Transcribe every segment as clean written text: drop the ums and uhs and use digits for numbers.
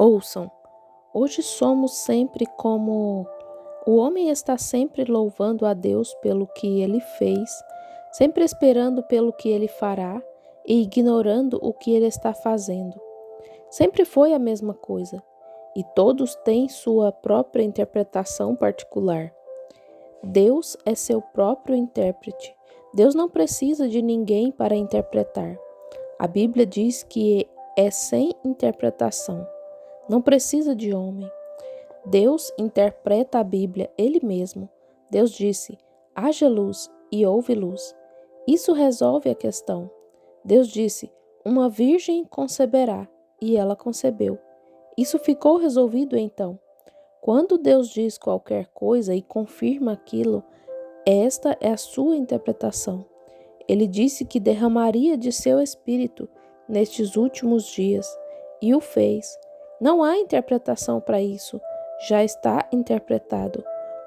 Ouçam, hoje somos sempre como o homem está sempre louvando a Deus pelo que ele fez, sempre esperando pelo que ele fará e ignorando o que ele está fazendo. Sempre foi a mesma coisa, e todos têm sua própria interpretação particular. Deus é seu próprio intérprete. Deus não precisa de ninguém para interpretar. A Bíblia diz que é sem interpretação. Não precisa de homem. Deus interpreta a Bíblia Ele mesmo. Deus disse: haja luz e houve luz. Isso resolve a questão. Deus disse: uma virgem conceberá, e ela concebeu. Isso ficou resolvido então. Quando Deus diz qualquer coisa e confirma aquilo, esta é a sua interpretação. Ele disse que derramaria de seu espírito nestes últimos dias, e o fez. Não há interpretação para isso, já está interpretado.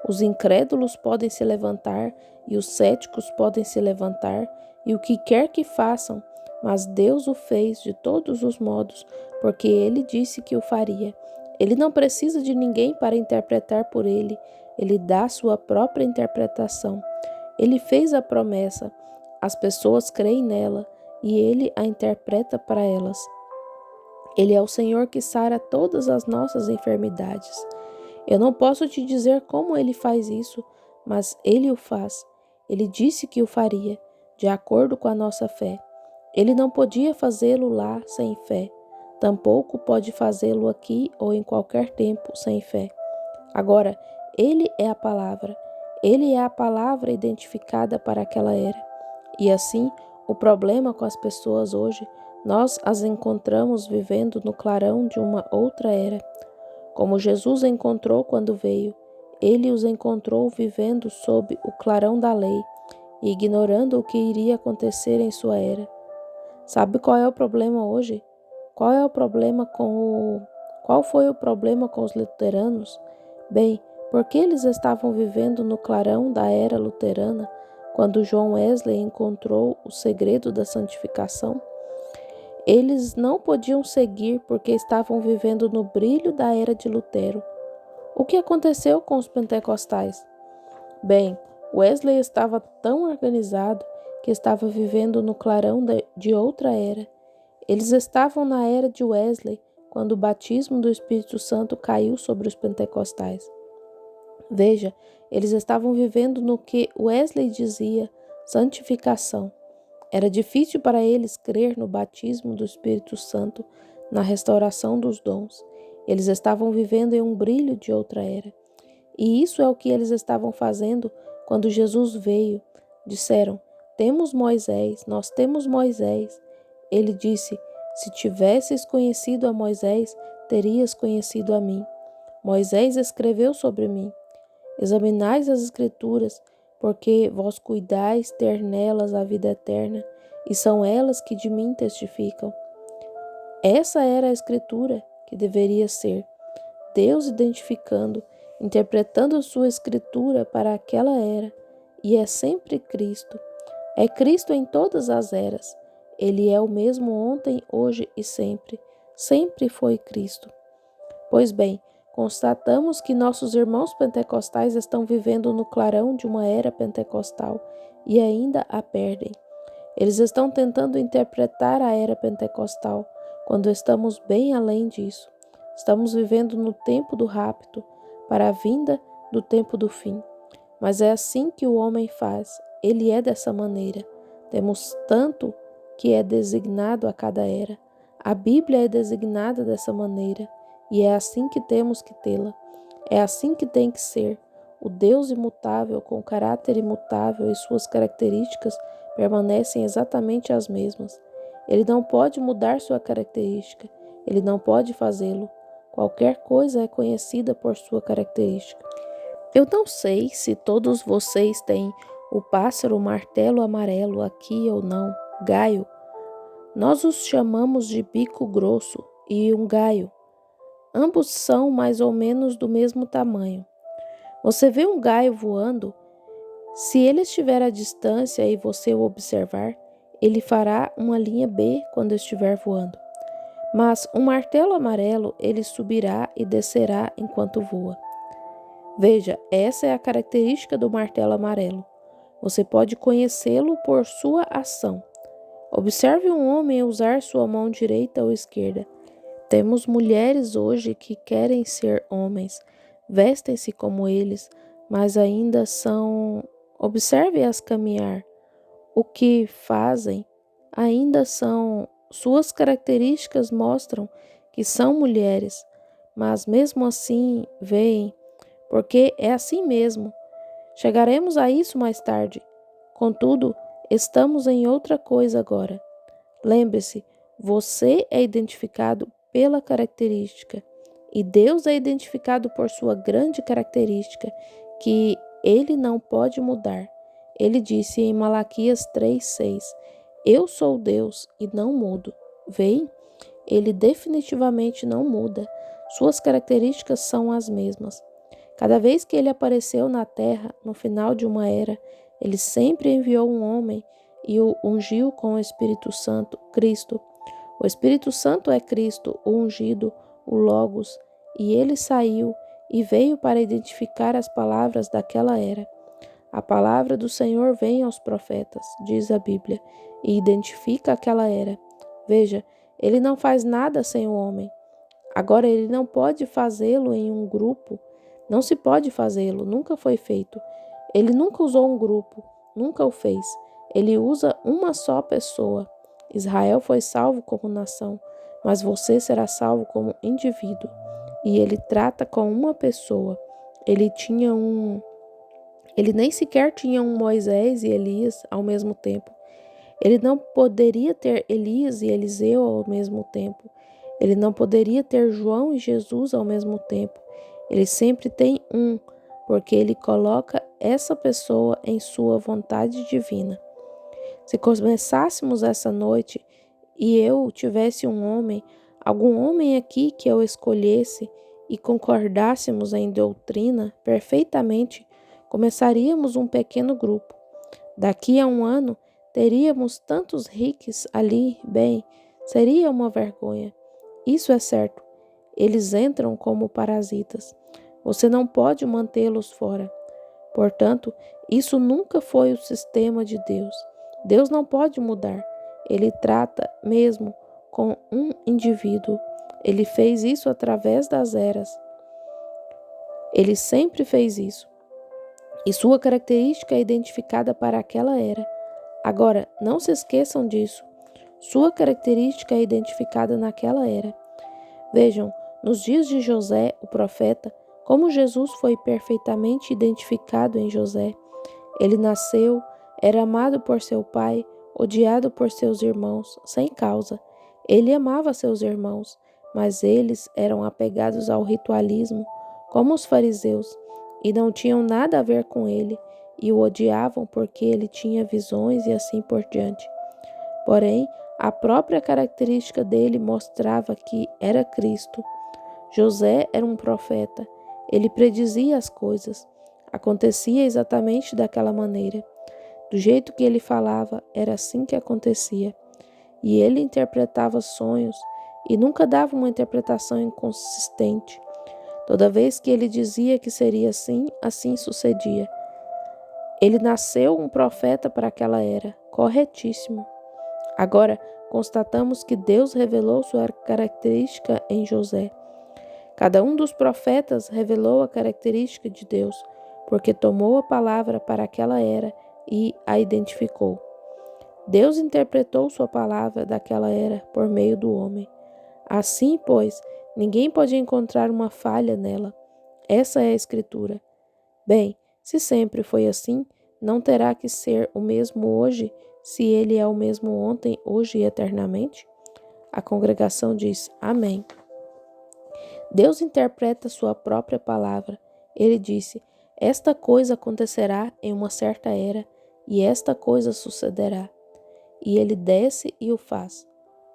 Os incrédulos podem se levantar e os céticos podem se levantar, e o que quer que façam, mas Deus o fez de todos os modos, porque Ele disse que o faria. Ele não precisa de ninguém para interpretar por Ele, Ele dá sua própria interpretação. Ele fez a promessa, as pessoas creem nela e Ele a interpreta para elas. Ele é o Senhor que sara todas as nossas enfermidades. Eu não posso te dizer como Ele faz isso, mas Ele o faz. Ele disse que o faria, de acordo com a nossa fé. Ele não podia fazê-lo lá sem fé. Tampouco pode fazê-lo aqui ou em qualquer tempo sem fé. Agora, Ele é a palavra. Ele é a palavra identificada para aquela era. E assim, o problema com as pessoas hoje, nós as encontramos vivendo no clarão de uma outra era. Como Jesus encontrou quando veio, Ele os encontrou vivendo sob o clarão da lei e ignorando o que iria acontecer em sua era. Sabe qual é o problema hoje? Qual foi o problema com os luteranos? Bem, porque eles estavam vivendo no clarão da era luterana, quando John Wesley encontrou o segredo da santificação, eles não podiam seguir porque estavam vivendo no brilho da era de Lutero. O que aconteceu com os pentecostais? Bem, Wesley estava tão organizado que estava vivendo no clarão de outra era. Eles estavam na era de Wesley, quando o batismo do Espírito Santo caiu sobre os pentecostais. Veja, eles estavam vivendo no que Wesley dizia, santificação. Era difícil para eles crer no batismo do Espírito Santo, na restauração dos dons. Eles estavam vivendo em um brilho de outra era. E isso é o que eles estavam fazendo quando Jesus veio. Disseram: temos Moisés, nós temos Moisés. Ele disse: se tivesses conhecido a Moisés, terias conhecido a mim. Moisés escreveu sobre mim. Examinais as Escrituras, porque vós cuidais ter nelas a vida eterna, e são elas que de mim testificam. Essa era a Escritura que deveria ser. Deus identificando, interpretando sua Escritura para aquela era, e é sempre Cristo. É Cristo em todas as eras. Ele é o mesmo ontem, hoje e sempre. Sempre foi Cristo. Pois bem, constatamos que nossos irmãos pentecostais estão vivendo no clarão de uma era pentecostal e ainda a perdem. Eles estão tentando interpretar a era pentecostal, quando estamos bem além disso. Estamos vivendo no tempo do rapto, para a vinda do tempo do fim. Mas é assim que o homem faz, ele é dessa maneira. Temos tanto que é designado a cada era. A Bíblia é designada dessa maneira. E é assim que temos que tê-la. É assim que tem que ser. O Deus imutável, com caráter imutável e suas características permanecem exatamente as mesmas. Ele não pode mudar sua característica. Ele não pode fazê-lo. Qualquer coisa é conhecida por sua característica. Eu não sei se todos vocês têm o pássaro martelo amarelo aqui ou não, gaio. Nós os chamamos de bico grosso e um gaio. Ambos são mais ou menos do mesmo tamanho. Você vê um gaio voando? Se ele estiver à distância e você o observar, ele fará uma linha B quando estiver voando. Mas um martelo amarelo ele subirá e descerá enquanto voa. Veja, essa é a característica do martelo amarelo. Você pode conhecê-lo por sua ação. Observe um homem usar sua mão direita ou esquerda. Temos mulheres hoje que querem ser homens, vestem-se como eles, mas ainda são. Observe-as caminhar. O que fazem ainda são. Suas características mostram que são mulheres, mas mesmo assim veem, porque é assim mesmo. Chegaremos a isso mais tarde. Contudo, estamos em outra coisa agora. Lembre-se, você é identificado pela característica e Deus é identificado por sua grande característica que ele não pode mudar. Ele disse em Malaquias 3:6: Eu sou Deus e não mudo. Veem? Ele definitivamente não muda. Suas características são as mesmas. Cada vez que ele apareceu na terra, no final de uma era, ele sempre enviou um homem e o ungiu com o Espírito Santo, Cristo. O Espírito Santo é Cristo, o ungido, o Logos, e ele saiu e veio para identificar as palavras daquela era. A palavra do Senhor vem aos profetas, diz a Bíblia, e identifica aquela era. Veja, ele não faz nada sem o homem. Agora, ele não pode fazê-lo em um grupo. Não se pode fazê-lo, nunca foi feito. Ele nunca usou um grupo, nunca o fez. Ele usa uma só pessoa. Israel foi salvo como nação, mas você será salvo como indivíduo. E ele trata com uma pessoa. Ele nem sequer tinha um Moisés e Elias ao mesmo tempo. Ele não poderia ter Elias e Eliseu ao mesmo tempo. Ele não poderia ter João e Jesus ao mesmo tempo. Ele sempre tem um, porque ele coloca essa pessoa em sua vontade divina. Se começássemos essa noite e eu tivesse algum homem aqui que eu escolhesse e concordássemos em doutrina perfeitamente, começaríamos um pequeno grupo. Daqui a um ano, teríamos tantos ricos ali, bem, seria uma vergonha. Isso é certo. Eles entram como parasitas. Você não pode mantê-los fora. Portanto, isso nunca foi o sistema de Deus. Deus não pode mudar. Ele trata mesmo com um indivíduo. Ele fez isso através das eras. Ele sempre fez isso. E sua característica é identificada para aquela era. Agora, não se esqueçam disso. Sua característica é identificada naquela era. Vejam, nos dias de José, o profeta, como Jesus foi perfeitamente identificado em José. Ele nasceu, era amado por seu pai, odiado por seus irmãos, sem causa. Ele amava seus irmãos, mas eles eram apegados ao ritualismo, como os fariseus, e não tinham nada a ver com ele, e o odiavam porque ele tinha visões e assim por diante. Porém, a própria característica dele mostrava que era Cristo. José era um profeta. Ele predizia as coisas. Acontecia exatamente daquela maneira. Do jeito que ele falava, era assim que acontecia. E ele interpretava sonhos e nunca dava uma interpretação inconsistente. Toda vez que ele dizia que seria assim, assim sucedia. Ele nasceu um profeta para aquela era. Corretíssimo. Agora, constatamos que Deus revelou sua característica em José. Cada um dos profetas revelou a característica de Deus, porque tomou a palavra para aquela era e a identificou. Deus interpretou sua palavra daquela era por meio do homem. Assim, pois, ninguém pode encontrar uma falha nela. Essa é a Escritura. Bem, se sempre foi assim, não terá que ser o mesmo hoje, se ele é o mesmo ontem, hoje e eternamente? A congregação diz amém. Deus interpreta sua própria palavra. Ele disse: esta coisa acontecerá em uma certa era, e esta coisa sucederá. E ele desce e o faz.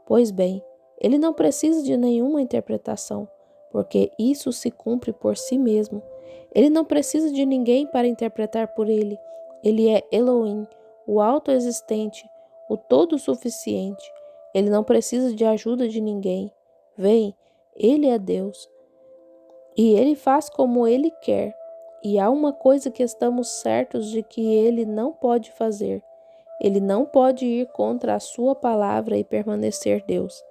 Pois bem, ele não precisa de nenhuma interpretação, porque isso se cumpre por si mesmo. Ele não precisa de ninguém para interpretar por ele. Ele é Elohim, o autoexistente, o todo-suficiente. Ele não precisa de ajuda de ninguém. Vem, Ele é Deus e Ele faz como Ele quer. E há uma coisa que estamos certos de que Ele não pode fazer. Ele não pode ir contra a sua palavra e permanecer Deus.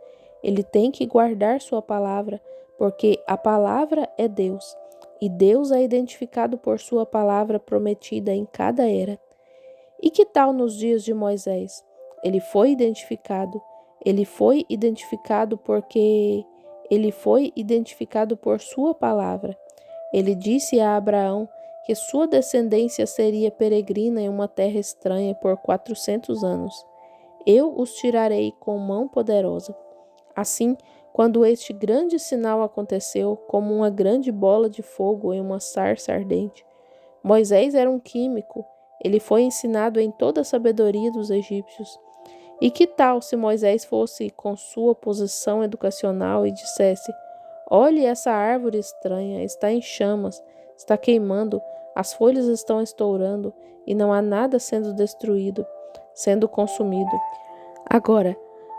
Ele tem que guardar sua palavra, porque a palavra é Deus, e Deus é identificado por sua palavra prometida em cada era. E que tal nos dias de Moisés? Ele foi identificado porque ele foi identificado por sua palavra. Ele disse a Abraão que sua descendência seria peregrina em uma terra estranha por 400 anos. Eu os tirarei com mão poderosa. Assim, quando este grande sinal aconteceu, como uma grande bola de fogo em uma sarça ardente, Moisés era um químico. Ele foi ensinado em toda a sabedoria dos egípcios. E que tal se Moisés fosse com sua posição educacional e dissesse: olhe essa árvore estranha, está em chamas, está queimando, as folhas estão estourando e não há nada sendo destruído, sendo consumido. Agora,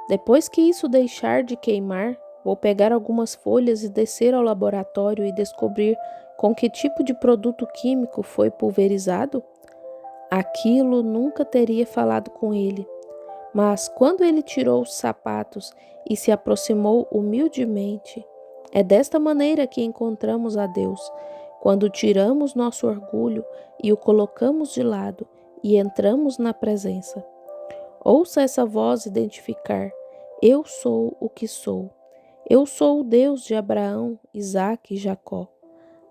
depois que isso deixar de queimar, vou pegar algumas folhas e descer ao laboratório e descobrir com que tipo de produto químico foi pulverizado? Aquilo nunca teria falado com ele. Mas quando ele tirou os sapatos e se aproximou humildemente, é desta maneira que encontramos a Deus, quando tiramos nosso orgulho e o colocamos de lado e entramos na presença. Ouça essa voz identificar: eu sou o que sou. Eu sou o Deus de Abraão, Isaque e Jacó.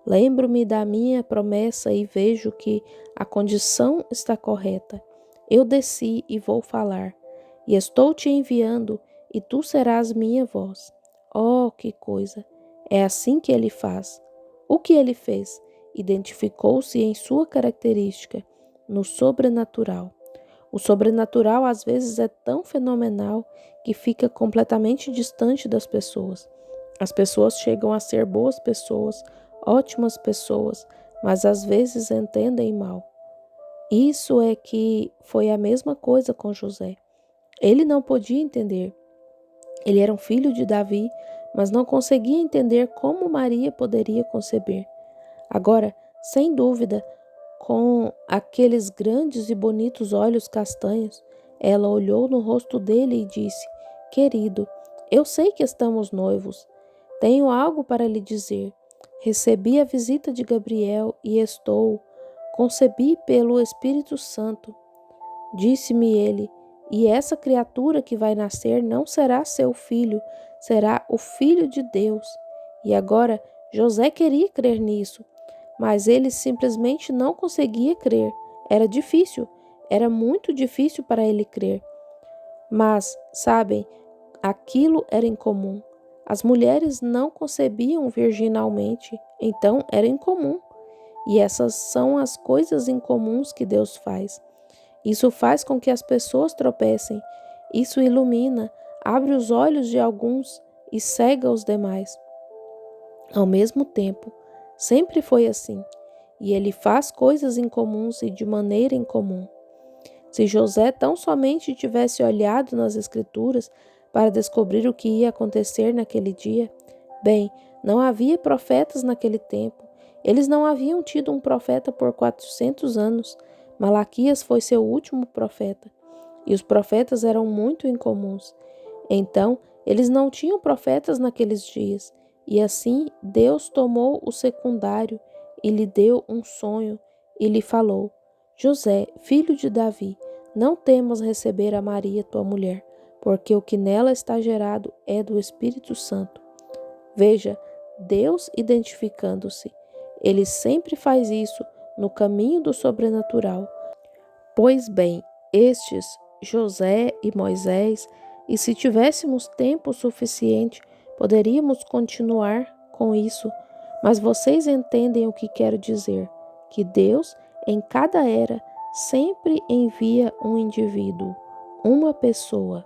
Lembro-me da minha promessa e vejo que a condição está correta. Eu desci e vou falar, e estou te enviando, e tu serás minha voz. Oh, que coisa! É assim que ele faz. O que ele fez? Identificou-se em sua característica, no sobrenatural. O sobrenatural às vezes é tão fenomenal que fica completamente distante das pessoas. As pessoas chegam a ser boas pessoas, ótimas pessoas, mas às vezes entendem mal. Isso é que foi a mesma coisa com José. Ele não podia entender. Ele era um filho de Davi, mas não conseguia entender como Maria poderia conceber. Agora, sem dúvida, com aqueles grandes e bonitos olhos castanhos, ela olhou no rosto dele e disse: querido, eu sei que estamos noivos. Tenho algo para lhe dizer. Recebi a visita de Gabriel e concebi pelo Espírito Santo. Disse-me ele: e essa criatura que vai nascer não será seu filho, será o filho de Deus. E agora José queria crer nisso, mas ele simplesmente não conseguia crer. Era difícil, era muito difícil para ele crer. Mas, sabem, aquilo era incomum. As mulheres não concebiam virginalmente, então era incomum. E essas são as coisas incomuns que Deus faz. Isso faz com que as pessoas tropecem. Isso ilumina, abre os olhos de alguns e cega os demais. Ao mesmo tempo, sempre foi assim. E ele faz coisas incomuns e de maneira incomum. Se José tão somente tivesse olhado nas Escrituras para descobrir o que ia acontecer naquele dia, bem, não havia profetas naquele tempo. Eles não haviam tido um profeta por 400 anos. Malaquias foi seu último profeta. E os profetas eram muito incomuns. Então, eles não tinham profetas naqueles dias. E assim, Deus tomou o secundário e lhe deu um sonho e lhe falou: José, filho de Davi, não temas receber a Maria, tua mulher, porque o que nela está gerado é do Espírito Santo. Veja, Deus identificando-se. Ele sempre faz isso no caminho do sobrenatural. Pois bem, estes, José e Moisés, e se tivéssemos tempo suficiente, poderíamos continuar com isso, mas vocês entendem o que quero dizer, que Deus, em cada era, sempre envia um indivíduo, uma pessoa.